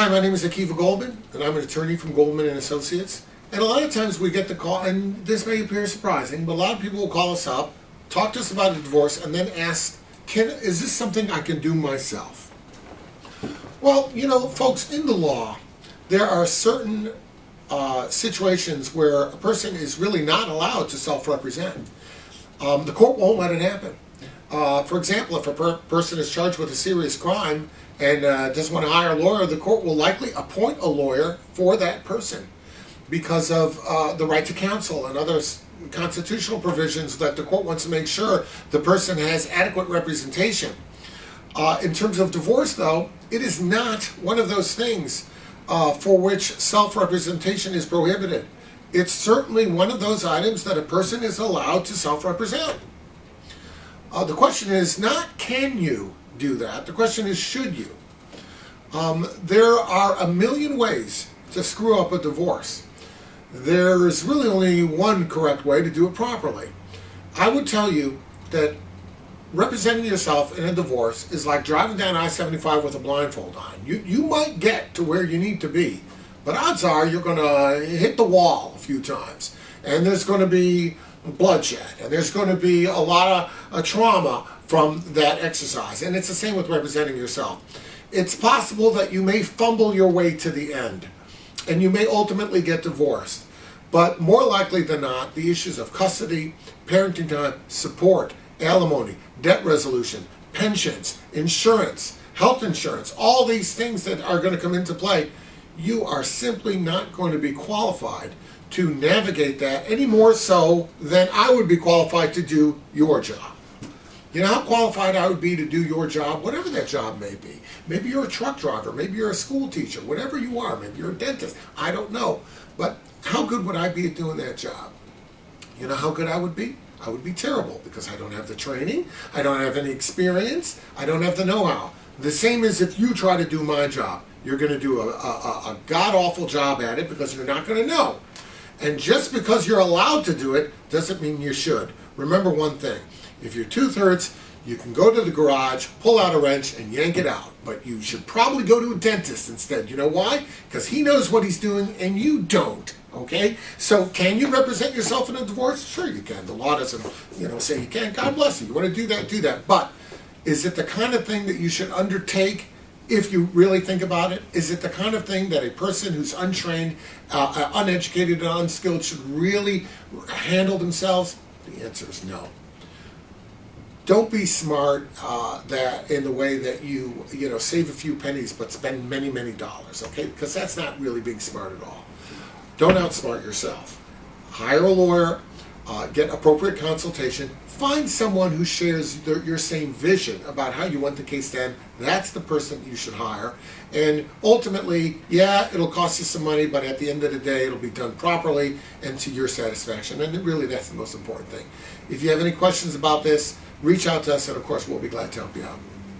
Hi, my name is Goldman, and I'm an attorney from Goldman and Associates. And a lot of times we get the call, and this may appear surprising, but a lot of people will call us up, talk to us about a divorce, and then ask, is this something I can do myself? Well, you know, folks, in the law, there are certain situations where a person is really not allowed to self-represent. The court won't let it happen. For example, if a person is charged with a serious crime and doesn't want to hire a lawyer, the court will likely appoint a lawyer for that person because of the right to counsel and other constitutional provisions that the court wants to make sure the person has adequate representation. In terms of divorce, though, it is not one of those things for which self-representation is prohibited. It's certainly one of those items that a person is allowed to self-represent. The question is not can you do that, the question is should you. There are a million ways to screw up a divorce. There is really only one correct way to do it properly. I would tell you that representing yourself in a divorce is like driving down I-75 with a blindfold on. You might get to where you need to be, but odds are you're going to hit the wall a few times, and there's going to be bloodshed, and there's going to be a lot of trauma from that exercise. And it's the same with representing yourself. It's possible that you may fumble your way to the end, and you may ultimately get divorced. But more likely than not, the issues of custody, parenting time, support, alimony, debt resolution, pensions, insurance, health insurance, all these things that are going to come into play, you are simply not going to be qualified to navigate that any more so than I would be qualified to do your job. You know how qualified I would be to do your job, whatever that job may be. Maybe you're a truck driver, maybe you're a school teacher, whatever you are, maybe you're a dentist, I don't know. But how good would I be at doing that job? You know how good I would be? I would be terrible because I don't have the training, I don't have any experience, I don't have the know-how. The same as if you try to do my job. You're going to do a god-awful job at it because you're not going to know. And just because you're allowed to do it doesn't mean you should. Remember one thing. If your tooth hurts, you can go to the garage, pull out a wrench, and yank it out. But you should probably go to a dentist instead. You know why? Because he knows what he's doing and you don't. Okay? So can you represent yourself in a divorce? Sure you can. The law doesn't, say you can't. God bless you. You want to do that, do that. But is it the kind of thing that you should undertake if you really think about it? Is it the kind of thing that a person who's untrained, uneducated, and unskilled should really handle themselves? The answer is no. Don't be smart that in the way that you save a few pennies but spend many, many dollars, okay? Because that's not really being smart at all. Don't outsmart yourself. Hire a lawyer, get appropriate consultation, find someone who shares your same vision about how you want the case to end. That's the person you should hire. And ultimately, yeah, it'll cost you some money, but at the end of the day, it'll be done properly and to your satisfaction. And really, that's the most important thing. If you have any questions about this, reach out to us, and of course, we'll be glad to help you out.